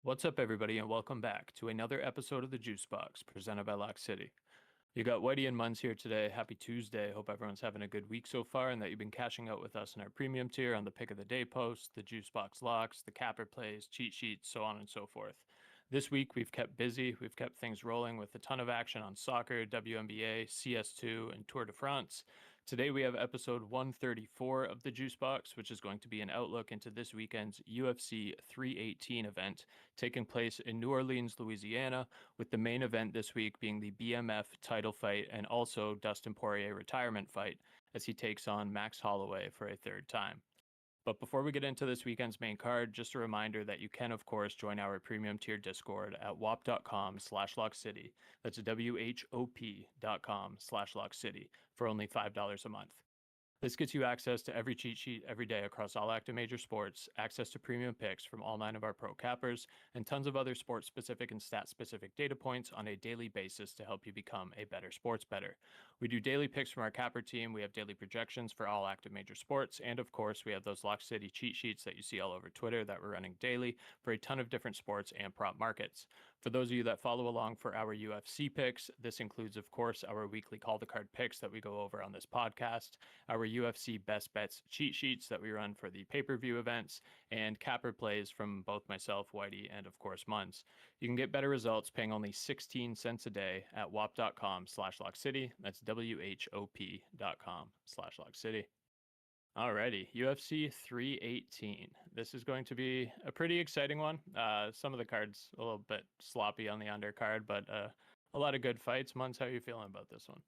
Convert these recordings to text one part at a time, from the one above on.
What's up, everybody, and welcome back to another episode of the Juice Box presented by Lock City. You got Wighty and Munz here today. Happy Tuesday. Hope everyone's having a good week so far and that you've been cashing out with us in our premium tier on the pick of the day post, the JuiceBox Locks, the capper plays, cheat sheets, so on and so forth. This week we've kept busy. We've kept things rolling with a ton of action on soccer, WNBA, CS2, and Tour de France. Today we have episode 134 of the Juice Box, which is going to be an outlook into this weekend's UFC 318 event taking place in New Orleans, Louisiana, with the main event this week being the BMF title fight and also Dustin Poirier retirement fight as he takes on Max Holloway for a third time. But before we get into this weekend's main card, just a reminder that you can, of course, join our premium tier Discord at whop.com/lockcity. That's WHOP.com/lockcity for only $5 a month. This gets you access to every cheat sheet every day across all active major sports, access to premium picks from all 9 of our pro cappers, and tons of other sports-specific and stat-specific data points on a daily basis to help you become a better sports bettor. We do daily picks from our capper team, we have daily projections for all active major sports, and of course, we have those Lock City cheat sheets that you see all over Twitter that we're running daily for a ton of different sports and prop markets. For those of you that follow along for our UFC picks, this includes, of course, our weekly call the card picks that we go over on this podcast, our UFC best bets cheat sheets that we run for the pay-per-view events, and capper plays from both myself, Wighty, and of course Munz. You can get better results paying only 16 cents a day at whop.com/lockcity. That's WHOP.com/lockcity. Alrighty, UFC 318. This is going to be a pretty exciting one. Some of the cards a little bit sloppy on the undercard, but a lot of good fights. Munz, how are you feeling about this one?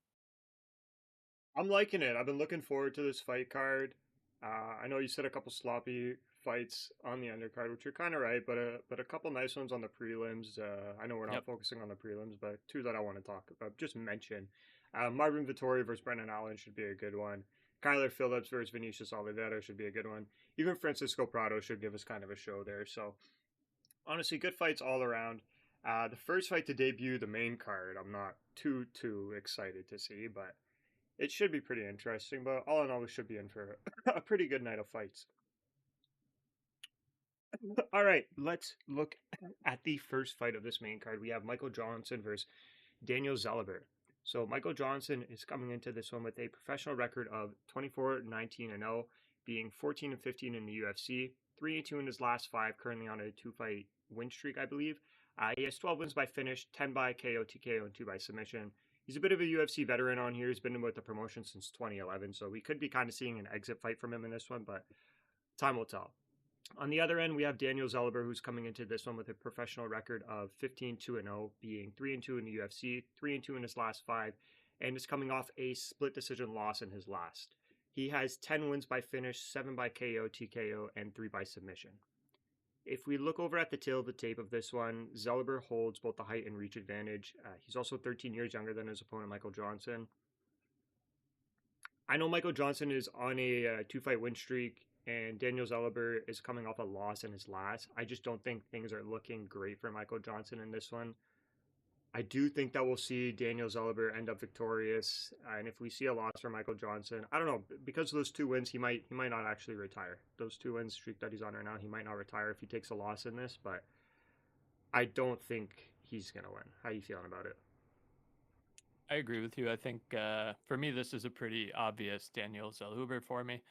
I'm liking it. I've been looking forward to this fight card. I know you said a couple sloppy fights on the undercard, which you're kind of right, but a couple nice ones on the prelims. I know we're not Yep. focusing on the prelims, but two that I want to talk about, just mention. Marvin Vittori versus Brendan Allen should be a good one. Kyler Phillips versus Vinicius Oliveira should be a good one. Even Francisco Prado should give us kind of a show there. So honestly, good fights all around. The first fight to debut the main card, I'm not too excited to see, but it should be pretty interesting. But all in all, we should be in for a pretty good night of fights. All right, let's look at the first fight of this main card. We have Michael Johnson versus Daniel Zellhuber. So Michael Johnson is coming into this one with a professional record of 24-19-0, being 14-15 in the UFC, 3-2 in his last 5, currently on a 2-fight win streak, I believe. He has 12 wins by finish, 10 by KO, TKO, and 2 by submission. He's a bit of a UFC veteran on here. He's been with the promotion since 2011, so we could be kind of seeing an exit fight from him in this one, but time will tell. On the other end, we have Daniel Zellhuber, who's coming into this one with a professional record of 15-2-0, being 3-2 in the UFC, 3-2 in his last 5, and is coming off a split decision loss in his last. He has 10 wins by finish, 7 by KO, TKO, and 3 by submission. If we look over at the tail of the tape of this one, Zellhuber holds both the height and reach advantage. He's also 13 years younger than his opponent, Michael Johnson. I know Michael Johnson is on a 2-fight win streak, and Daniel Zellhuber is coming off a loss in his last. I just don't think things are looking great for Michael Johnson in this one. I do think that we'll see Daniel Zellhuber end up victorious, and if we see a loss for Michael Johnson, I don't know, because of those 2 wins, he might not actually retire. Those 2 wins streak that he's on right now, he might not retire if he takes a loss in this, but I don't think he's gonna win. How are you feeling about it? I agree with you. I think for me, this is a pretty obvious Daniel Zellhuber for me.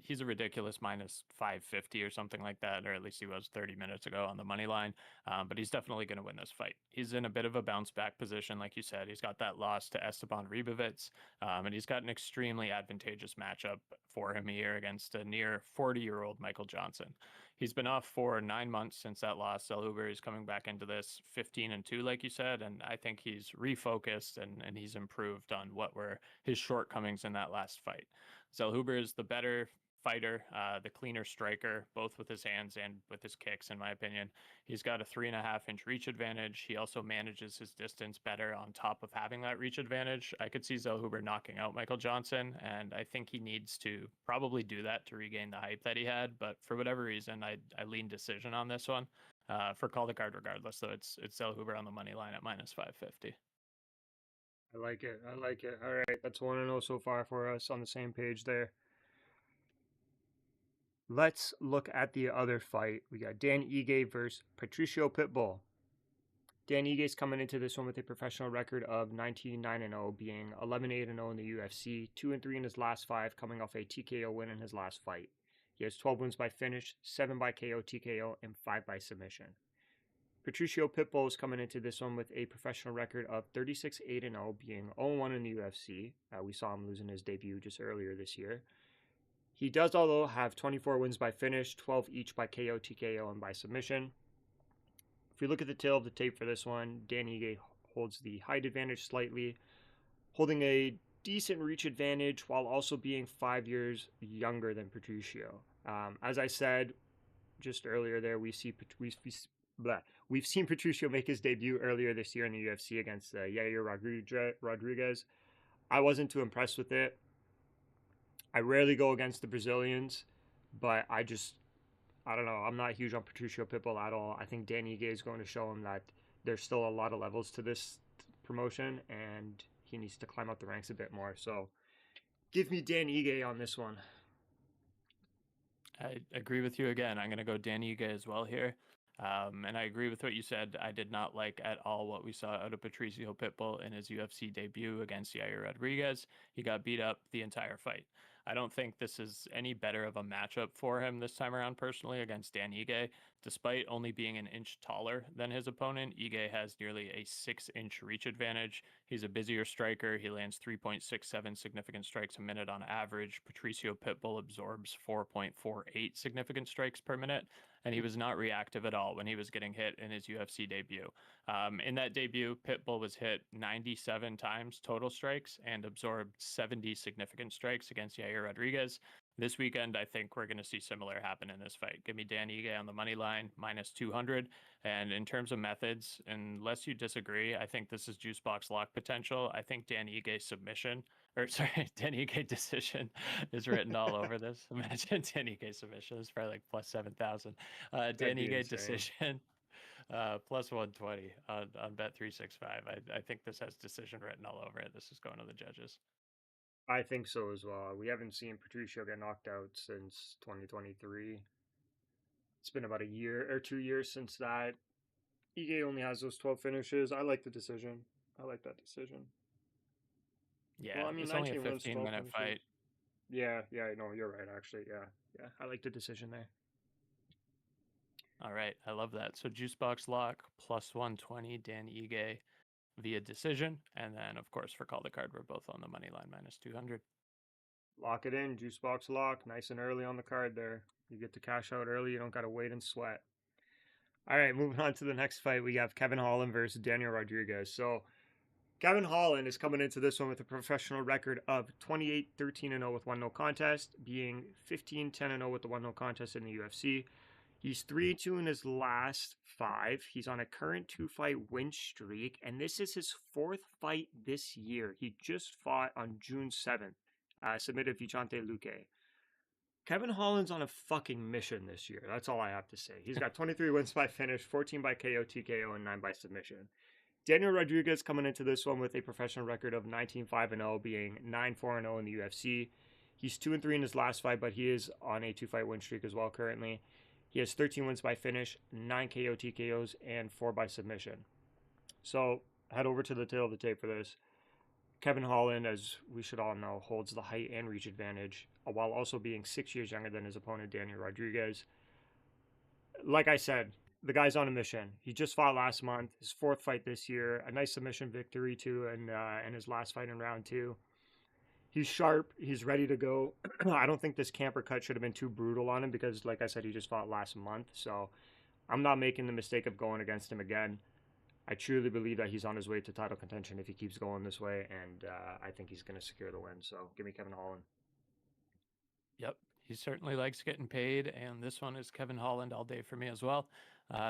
He's a ridiculous minus 550 or something like that, or at least he was 30 minutes ago on the money line. But he's definitely going to win this fight. He's in a bit of a bounce back position, like you said. He's got that loss to Esteban Ribovitz, and he's got an extremely advantageous matchup for him here against a near 40-year-old Michael Johnson. He's been off for 9 months since that loss. Zellhuber is coming back into this 15-2, like you said, and I think he's refocused and he's improved on what were his shortcomings in that last fight. Zellhuber is the better fighter, the cleaner striker, both with his hands and with his kicks, in my opinion. He's got a 3.5-inch reach advantage. He also manages his distance better on top of having that reach advantage. I could see Zellhuber knocking out Michael Johnson, and I think he needs to probably do that to regain the hype that he had. But for whatever reason, I lean decision on this one. For call the card regardless, though, it's Zellhuber on the money line at minus 550. I like it. I like it. All right, that's 1-0 so far for us on the same page there. Let's look at the other fight. We got Dan Ige versus Patricio Pitbull. Dan Ige's coming into this one with a professional record of 19-9-0, being 11-8-0 in the UFC, 2-3 in his last 5, coming off a TKO win in his last fight. He has 12 wins by finish, 7 by KO, TKO, and 5 by submission. Patricio Pitbull is coming into this one with a professional record of 36-8-0, being 0-1 in the UFC. We saw him losing his debut just earlier this year. He does, although, have 24 wins by finish, 12 each by KO, TKO, and by submission. If we look at the tail of the tape for this one, Dan Ige holds the height advantage slightly, holding a decent reach advantage while also being 5 years younger than Patricio. As I said just earlier there, we've seen Patricio make his debut earlier this year in the UFC against Yair Rodriguez. I wasn't too impressed with it. I rarely go against the Brazilians, but I don't know. I'm not huge on Patricio Pitbull at all. I think Dan Ige is going to show him that there's still a lot of levels to this promotion, and he needs to climb up the ranks a bit more. So give me Dan Ige on this one. I agree with you again. I'm going to go Dan Ige as well here. And I agree with what you said. I did not like at all what we saw out of Patricio Pitbull in his UFC debut against Yair Rodriguez. He got beat up the entire fight. I don't think this is any better of a matchup for him this time around, personally, against Dan Ige. Despite only being an inch taller than his opponent, Ige has nearly a 6-inch reach advantage. He's a busier striker. He lands 3.67 significant strikes a minute on average. Patricio Pitbull absorbs 4.48 significant strikes per minute, and he was not reactive at all when he was getting hit in his UFC debut. In that debut, Pitbull was hit 97 times total strikes and absorbed 70 significant strikes against Yair Rodriguez. This weekend, I think we're going to see similar happen in this fight. Give me Dan Ige on the money line, minus 200. And in terms of methods, unless you disagree, I think this is JuiceBox Lock potential. I think Dan Ige Dan Ige decision is written all over this. Imagine Dan Ige submission is probably like plus 7,000. Dan Ige decision. Plus 120 on Bet365. I think this has decision written all over it. This is going to the judges. I think so as well. We haven't seen Patricio get knocked out since 2023. It's been about a year or 2 years since that. Ige only has those 12 finishes. I like the decision. I like that decision. Yeah, well, I mean, it's only a 15-minute fight. Yeah, no, you're right, actually. Yeah, I like the decision there. All right, I love that. So JuiceBox Lock, plus 120, Dan Ige via decision. And then, of course, for Call the Card, we're both on the money line, minus 200. Lock it in, JuiceBox Lock, nice and early on the card there. You get to cash out early, you don't got to wait and sweat. All right, moving on to the next fight, we have Kevin Holland versus Daniel Rodriguez. So Kevin Holland is coming into this one with a professional record of 28-13-0 with 1 no contest, being 15-10-0 with the 1 no contest in the UFC. He's 3-2 in his last 5. He's on a current 2-fight win streak, and this is his 4th fight this year. He just fought on June 7th, submitted Vicente Luque. Kevin Holland's on a fucking mission this year. That's all I have to say. He's got 23 wins by finish, 14 by KO, TKO, and 9 by submission. Daniel Rodriguez coming into this one with a professional record of 19-5-0, being 9-4-0 in the UFC. He's 2-3 in his last fight, but he is on a 2-fight win streak as well currently. He has 13 wins by finish, 9 KO TKOs, and 4 by submission. So head over to the tail of the tape for this. Kevin Holland, as we should all know, holds the height and reach advantage, while also being 6 years younger than his opponent, Daniel Rodriguez. Like I said, the guy's on a mission. He just fought last month, his 4th fight this year, a nice submission victory too, and his last fight in round 2. He's sharp. He's ready to go. I don't think this camper cut should have been too brutal on him because, like I said, he just fought last month. So I'm not making the mistake of going against him again. I truly believe that he's on his way to title contention if he keeps going this way, and I think he's going to secure the win. So give me Kevin Holland. Yep, he certainly likes getting paid, and this one is Kevin Holland all day for me as well.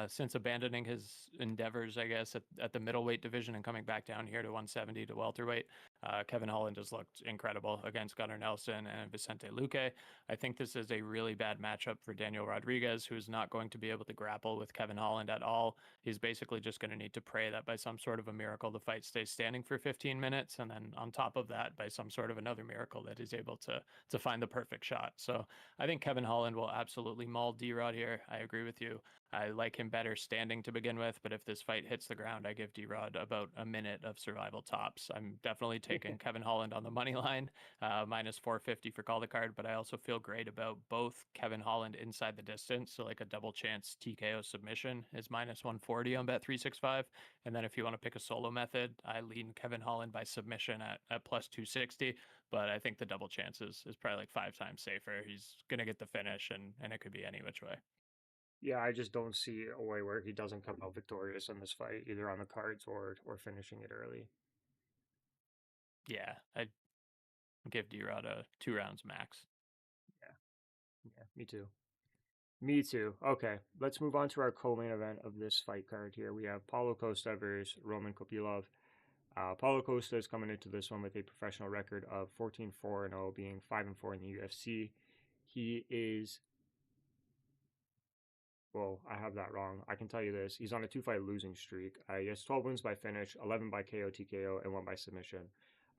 since abandoning his endeavors, I guess, at the middleweight division and coming back down here to 170 to welterweight. Kevin Holland has looked incredible against Gunnar Nelson and Vicente Luque. I think this is a really bad matchup for Daniel Rodriguez, who is not going to be able to grapple with Kevin Holland at all. He's basically just going to need to pray that by some sort of a miracle the fight stays standing for 15 minutes, and then on top of that, by some sort of another miracle that he's able to find the perfect shot. So I think Kevin Holland will absolutely maul D-Rod here. I agree with you. I like him better standing to begin with, but if this fight hits the ground, I give D-Rod about a minute of survival tops. I'm definitely taking Kevin Holland on the money line, minus 450 for call the card, but I also feel great about both Kevin Holland inside the distance, so like a double chance TKO submission is minus 140 on Bet365, and then if you want to pick a solo method, I lean Kevin Holland by submission at plus 260, but I think the double chance is probably like 5 times safer. He's going to get the finish, and it could be any which way. Yeah, I just don't see a way where he doesn't come out victorious in this fight, either on the cards or finishing it early. Yeah, I'd give D-Rod a 2 rounds max. Yeah, me too. Me too. Okay, let's move on to our co-main event of this fight card here. We have Paulo Costa versus Roman Kopylov. Paulo Costa is coming into this one with a professional record of 14-4-0, being 5-4 in the UFC. He is... Well, I have that wrong. I can tell you this. He's on a 2-fight losing streak. He has 12 wins by finish, 11 by KO, TKO, and 1 by submission.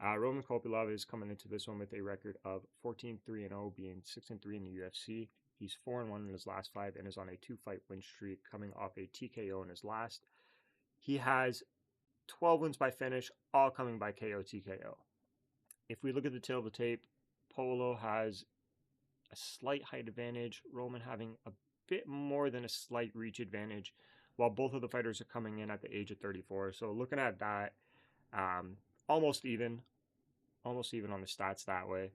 Roman Kopylov is coming into this one with a record of 14-3-0, being 6-3 in the UFC. He's 4-1 in his last 5 and is on a 2-fight win streak, coming off a TKO in his last. He has 12 wins by finish, all coming by KO, TKO. If we look at the tail of the tape, Paulo has a slight height advantage, Roman having a bit more than a slight reach advantage, while both of the fighters are coming in at the age of 34. So looking at that, almost even on the stats that way.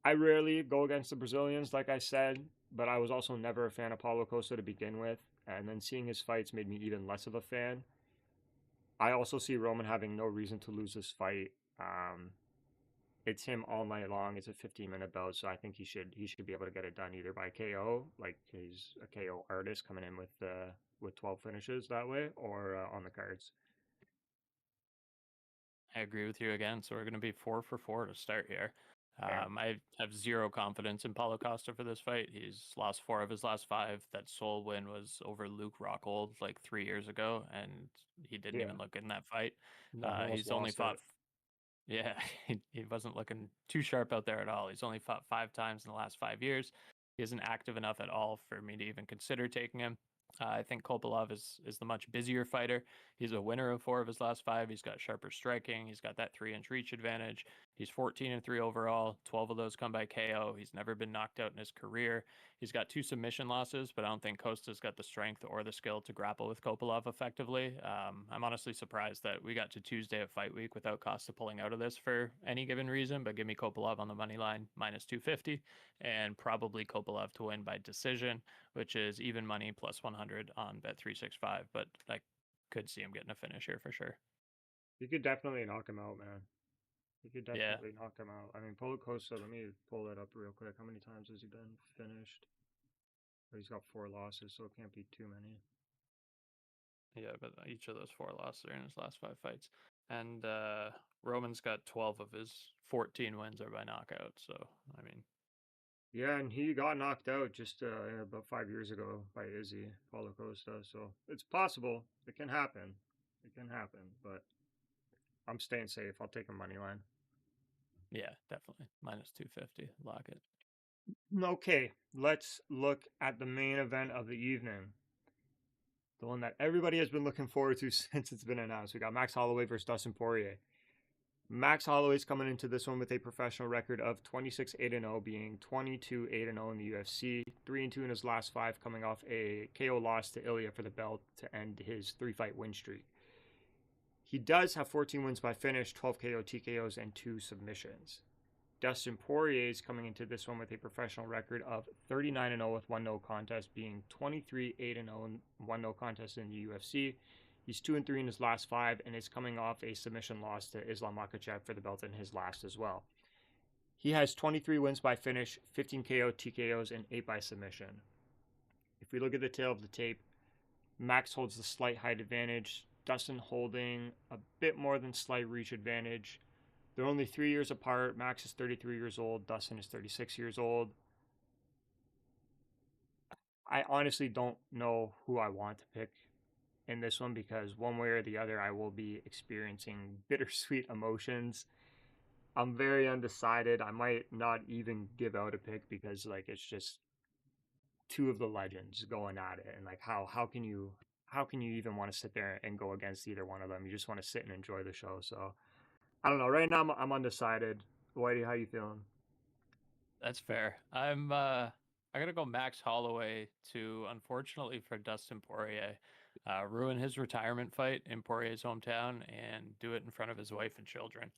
I rarely go against the Brazilians, like I said, but I was also never a fan of Paulo Costa to begin with, and then seeing his fights made me even less of a fan. I also see Roman having no reason to lose this fight. It's him all night long. It's a 15-minute bout, so I think he should be able to get it done either by KO, like he's a KO artist coming in with 12 finishes that way, or on the cards. I agree with you again. So we're going to be 4 for 4 to start here. I have zero confidence in Paulo Costa for this fight. He's lost 4 of his last 5. That sole win was over Luke Rockhold like 3 years ago, and he didn't even look good in that fight. No, He's only fought. Yeah, he wasn't looking too sharp out there at all. He's only fought 5 times in the last 5 years. He isn't active enough at all for me to even consider taking him. I think Kopylov is the much busier fighter. He's a winner of 4 of his last 5. He's got sharper striking. He's got that 3-inch reach advantage. He's 14-3 overall. 12 of those come by KO. He's never been knocked out in his career. He's got 2 submission losses, but I don't think Costa's got the strength or the skill to grapple with Kopylov effectively. I'm honestly surprised that we got to Tuesday of fight week without Costa pulling out of this for any given reason, but give me Kopylov on the money line, minus 250, and probably Kopylov to win by decision, which is even money plus 100 on Bet365, but I could see him getting a finish here for sure. You could definitely knock him out, man. You could definitely knock him out. I mean, Paulo Costa, let me pull that up real quick. How many times has he been finished? He's got 4 losses, so it can't be too many. Yeah, but each of those 4 losses are in his last 5 fights. And Roman's got 12 of his 14 wins are by knockout, so, I mean... Yeah, and he got knocked out just about 5 years ago by Izzy, Paulo Costa, so it's possible. It can happen. It can happen, but I'm staying safe. I'll take a money line. Yeah, definitely. Minus 250. Lock it. Okay, let's look at the main event of the evening. The one that everybody has been looking forward to since it's been announced. We got Max Holloway versus Dustin Poirier. Max Holloway's coming into this one with a professional record of 26-8-0, being 22-8-0 in the UFC, 3-2 in his last 5, coming off a KO loss to Ilya for the belt to end his 3-fight win streak. He does have 14 wins by finish, 12 KO TKOs, and 2 submissions. Dustin Poirier is coming into this one with a professional record of 39-0 with 1 no contest, being 23-8-0 and 1 no contest in the UFC. He's 2-3 in his last 5 and is coming off a submission loss to Islam Makhachev for the belt in his last as well. He has 23 wins by finish, 15 KO TKOs, and 8 by submission. if we look at the tail of the tape, Max holds the slight height advantage, Dustin holding a bit more than slight reach advantage. They're only 3 years apart. Max is 33 years old. Dustin is 36 years old. I honestly don't know who I want to pick in this one because one way or the other, I will be experiencing bittersweet emotions. I'm very undecided. I might not even give out a pick because like it's just two of the legends going at it, and like how can you even want to sit there and go against either one of them? You just want to sit and enjoy the show. So I don't know. Right now, I'm undecided. Whitey, how you feeling? That's fair. I'm gonna go Max Holloway to, unfortunately for Dustin Poirier, ruin his retirement fight in Poirier's hometown and do it in front of his wife and children.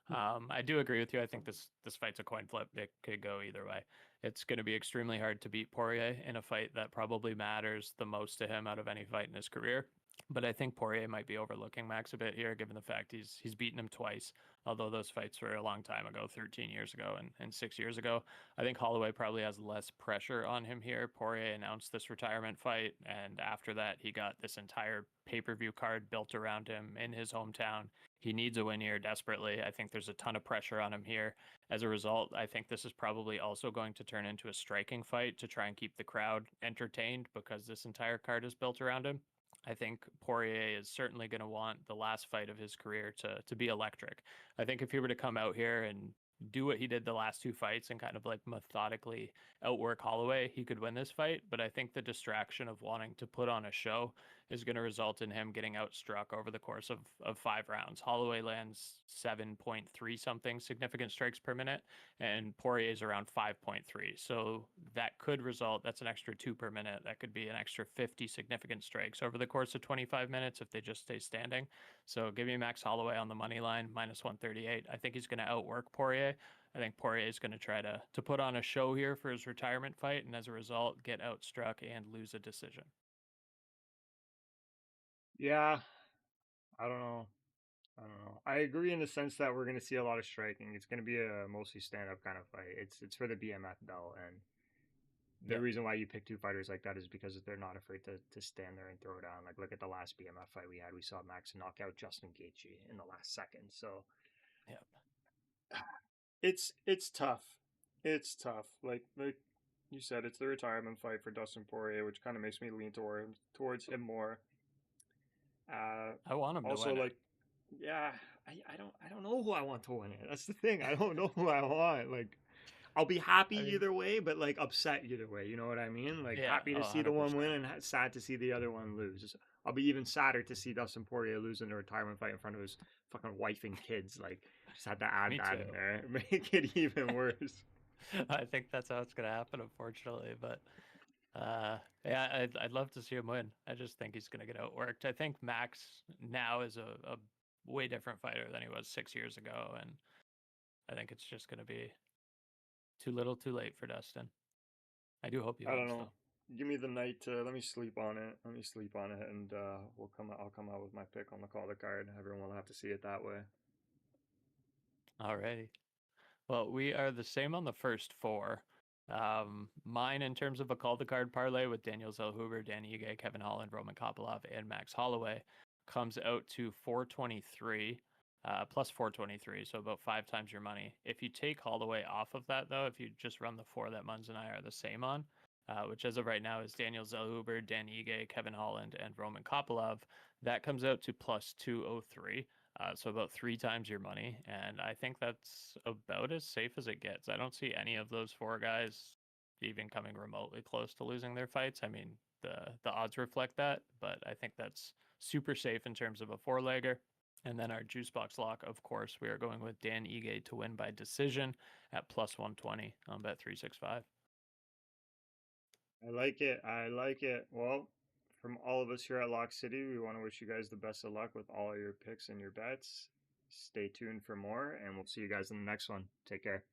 I do agree with you. I think this fight's a coin flip. It could go either way. It's going to be extremely hard to beat Poirier in a fight that probably matters the most to him out of any fight in his career. But I think Poirier might be overlooking Max a bit here, given the fact he's beaten him twice. Although those fights were a long time ago, 13 years ago and 6 years ago. I think Holloway probably has less pressure on him here. Poirier announced this retirement fight, and after that, he got this entire pay-per-view card built around him in his hometown. He needs a win here desperately. I think there's a ton of pressure on him here. As a result, I think this is probably also going to turn into a striking fight to try and keep the crowd entertained because this entire card is built around him. I think Poirier is certainly going to want the last fight of his career to be electric. I think if he were to come out here and do what he did the last two fights and kind of like methodically outwork Holloway, he could win this fight. But I think the distraction of wanting to put on a show is going to result in him getting outstruck over the course of 5 rounds. Holloway lands 7.3 something significant strikes per minute, and Poirier is around 5.3. So that could result, that's an extra 2 per minute. That could be an extra 50 significant strikes over the course of 25 minutes if they just stay standing. So give me Max Holloway on the money line, minus 138. I think he's going to outwork Poirier. I think Poirier is going to try to put on a show here for his retirement fight, and as a result, get outstruck and lose a decision. Yeah, I don't know. I don't know. I agree in the sense that we're going to see a lot of striking. It's going to be a mostly stand up kind of fight. It's for the BMF belt, and the Yep. reason why you pick two fighters like that is because they're not afraid to stand there and throw down. Like look at the last BMF fight we had. We saw Max knock out Justin Gaethje in the last second. So Yep. it's tough. It's tough. Like you said, it's the retirement fight for Dustin Poirier, which kind of makes me lean towards him more. Uh, I want him to Also, win it. like, yeah, I don't know who I want to win it. That's the thing. I don't know who I want. Like, I'll be happy I mean, either way, but like upset either way. You know what I mean? Like, yeah, happy oh, to see the one 100%. win and sad to see the other one lose. I'll be even sadder to see Dustin Poirier lose in a retirement fight in front of his fucking wife and kids. Like, just had to add Me that too. in there, make it even worse. I think that's how it's going to happen, unfortunately. But yeah, I'd love to see him win. I just think he's going to get outworked. I think Max now is a way different fighter than he was 6 years ago. And I think it's just going to be too little too late for Dustin. I do hope he I don't wins, know. though. Give me the night to let me sleep on it. Let me sleep on it, and I'll come out with my pick on the call the card. Everyone will have to see it that way. Alrighty. Well, we are the same on the first four. Mine, in terms of a call the card parlay with Daniel Zellhuber, Dan Ige, Kevin Holland, Roman Kopylov, and Max Holloway, comes out to 423, plus 423, so about 5 times your money. If you take Holloway off of that, though, if you just run the four that Munz and I are the same on, which as of right now is Daniel Zellhuber, Dan Ige, Kevin Holland, and Roman Kopylov, that comes out to plus 203. So about 3 times your money, and I think that's about as safe as it gets. I don't see any of those four guys even coming remotely close to losing their fights. I mean, the odds reflect that, but I think that's super safe in terms of a four-legger. And then our JuiceBox Lock, of course, we are going with Dan Ige to win by decision at plus 120 on bet 365. I like it. I like it. Well, from all of us here at Lock City, we want to wish you guys the best of luck with all your picks and your bets. Stay tuned for more, and we'll see you guys in the next one. Take care.